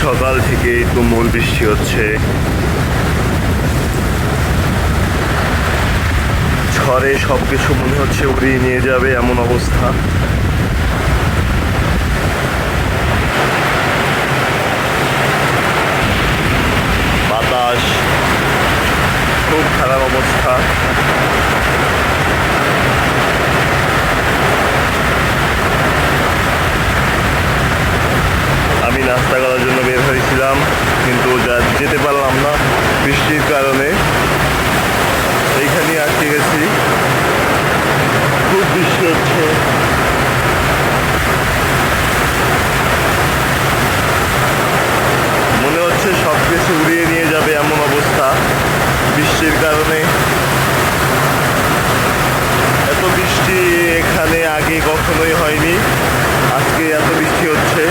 সকাল থেকে তুমুল বৃষ্টি হচ্ছে। ঝড়ে সবকিছু মনে হচ্ছে উড়িয়ে নিয়ে যাবে এমন অবস্থা। বাতাস, খুব খারাপ অবস্থা। আমি নাস্তা করার জন্য বের হয়েছিলাম, কিন্তু যেতে পারলাম না বৃষ্টির কারণে। এইখানেই আটকে গেছি, খুব বৃষ্টি হচ্ছে। মনে হচ্ছে সব কিছু উড়িয়ে নিয়ে যাবে এমন অবস্থা বৃষ্টির কারণে। এত বৃষ্টি এখানে আগে কখনোই হয়নি, আজকে এত বৃষ্টি হচ্ছে।